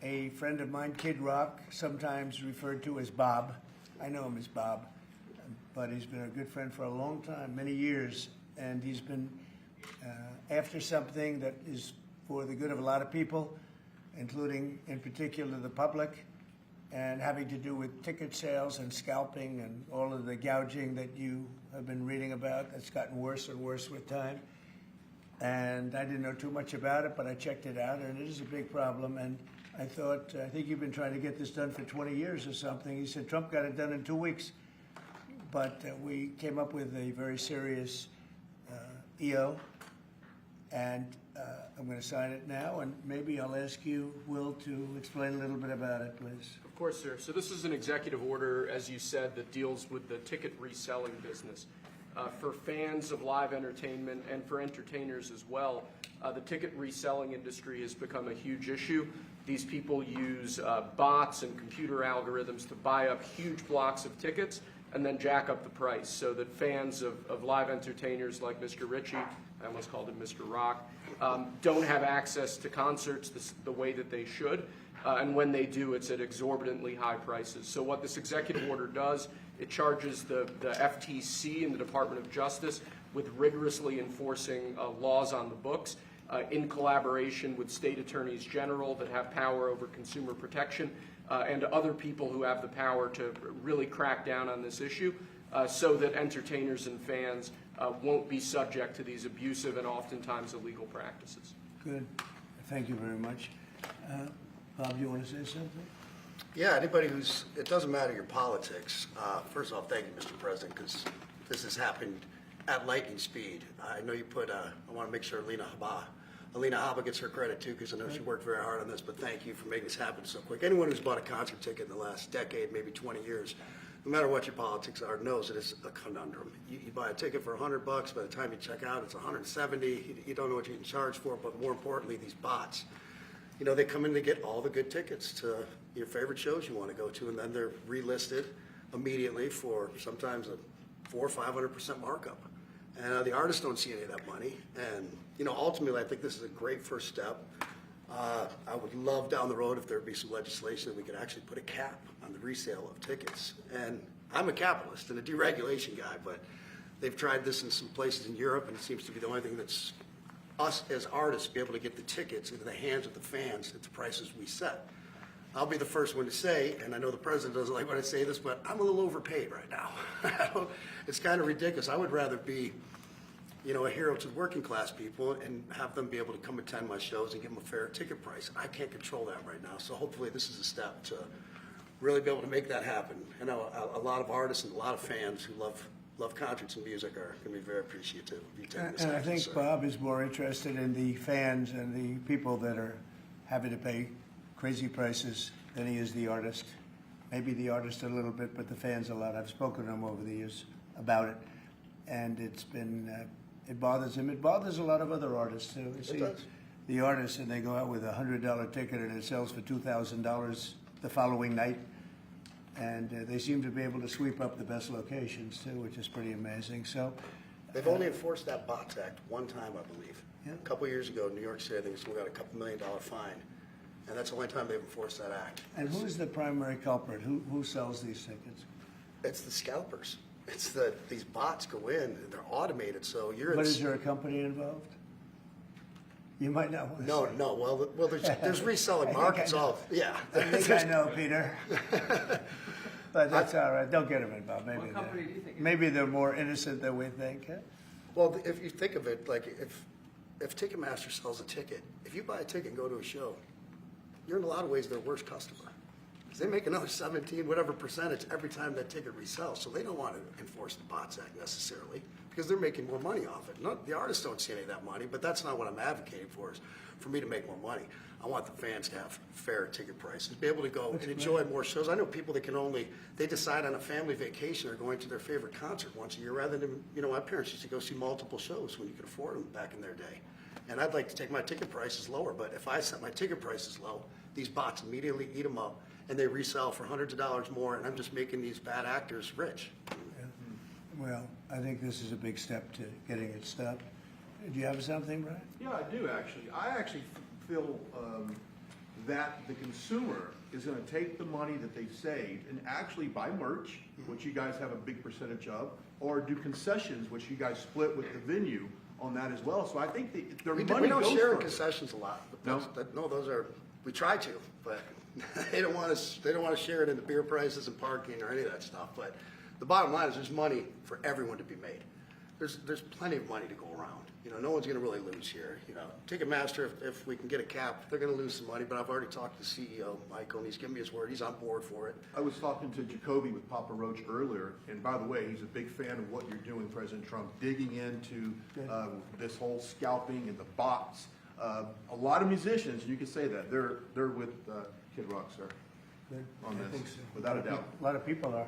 a friend of mine, Kid Rock, sometimes referred to as Bob. I know him as Bob, but he's been a good friend for a long time, many years, and he's been after something that is for the good of a lot of people, including, in particular, the public, and having to do with ticket sales and scalping and all of the gouging that you have been reading about. That's gotten worse and worse with time. And I didn't know too much about it, but I checked it out, and it is a big problem. And I thought, I think you've been trying to get this done for 20 years or something. He said Trump got it done in 2 weeks. But we came up with a very serious EO, and I'm going to sign it now, and maybe I'll ask you, Will, to explain a little bit about it, please. Of course, sir. So this is an executive order, as you said, that deals with the ticket reselling business. For fans of live entertainment and for entertainers as well, the ticket reselling industry has become a huge issue. These people use bots and computer algorithms to buy up huge blocks of tickets and then jack up the price so that fans of live entertainers like Mr. Ritchie, I almost called him Mr. Rock, don't have access to concerts the way that they should. And when they do, it's at exorbitantly high prices. So what this executive order does, it charges the FTC and the Department of Justice with rigorously enforcing laws on the books in collaboration with state attorneys general that have power over consumer protection and other people who have the power to really crack down on this issue so that entertainers and fans won't be subject to these abusive and oftentimes illegal practices. Good. Thank you very much. Bob, you want to say something? Yeah, anybody it doesn't matter your politics. First off, thank you, Mr. President, because this has happened at lightning speed. I know you put, I want to make sure Alina Habba gets her credit too, because I know she worked very hard on this, but thank you for making this happen so quick. Anyone who's bought a concert ticket in the last decade, maybe 20 years, no matter what your politics are, knows that it's a conundrum. You buy a ticket for $100, by the time you check out, it's $170. You don't know what you can charge for it, but more importantly, these bots. You know, they come in to get all the good tickets to your favorite shows you want to go to, and then they're relisted immediately for sometimes a 400% or 500% markup. And the artists don't see any of that money. And, you know, ultimately, I think this is a great first step. I would love down the road if there would be some legislation that we could actually put a cap on the resale of tickets. And I'm a capitalist and a deregulation guy, but they've tried this in some places in Europe, and it seems to be the only thing that's us as artists be able to get the tickets into the hands of the fans at the prices we set. I'll be the first one to say, and I know the president doesn't like when I say this, but I'm a little overpaid right now. It's kind of ridiculous. I would rather be, you know, a hero to working class people and have them be able to come attend my shows and give them a fair ticket price. I can't control that right now, so hopefully this is a step to really be able to make that happen. I know a lot of artists and a lot of fans who love concerts and music are going to be very appreciative of you taking this. And I think Bob is more interested in the fans and the people that are having to pay crazy prices than he is the artist. Maybe the artist a little bit, but the fans a lot. I've spoken to him over the years about it, and it's been, it bothers him. It bothers a lot of other artists too. You see the artists, and they go out with a $100 ticket and it sells for $2,000 the following night. And they seem to be able to sweep up the best locations too, which is pretty amazing. So they've only enforced that Bots Act one time, I believe. Yeah. A couple years ago in New York City, I think we got a couple $1 million fine, and that's the only time they've enforced that act. And who's the primary culprit? Who sells these tickets? It's the scalpers. It's these bots go in and they're automated, so you're. But is there a company involved? You might not want to No, say. no. Well, there's reselling markets. All yeah. I think I know, Peter. But that's all right. Don't get them involved. Maybe What company do you think? maybe they're more innocent than we think. Huh? Well, if you think of it, like if Ticketmaster sells a ticket, if you buy a ticket and go to a show, you're in a lot of ways their worst customer. Because they make another 17 whatever percentage every time that ticket resells. So they don't want to enforce the Bots Act necessarily because they're making more money off it. The artists don't see any of that money, but that's not what I'm advocating for. Is for me to make more money. I want the fans to have fair ticket prices, be able to go and enjoy more shows. I know people that they decide on a family vacation or going to their favorite concert once a year rather than, you know, my parents used to go see multiple shows when you could afford them back in their day. And I'd like to take my ticket prices lower, but if I set my ticket prices low, these bots immediately eat them up and they resell for hundreds of dollars more, and I'm just making these bad actors rich. Well, I think this is a big step to getting it stopped. Do you have something, Brian? Yeah, I do actually. I actually feel that the consumer is going to take the money that they've saved and actually buy merch, which you guys have a big percentage of, or do concessions, which you guys split with the venue on that as well. So I think their We money don't goes share in further. concessions a lot. But No? no, those are, we try to, but they don't want to share it in the beer prices and parking or any of that stuff. But the bottom line is there's money for everyone to be made. There's plenty of money to go around. You know, no one's going to really lose here. You know, Ticketmaster, if we can get a cap, they're going to lose some money. But I've already talked to the CEO, Michael, and he's given me his word. He's on board for it. I was talking to Jacoby with Papa Roach earlier, and by the way, he's a big fan of what you're doing, President Trump, digging into this whole scalping and the bots. A lot of musicians, you can say that, they're with Kid Rock, sir, on I this, think so. without a doubt. A lot of people are.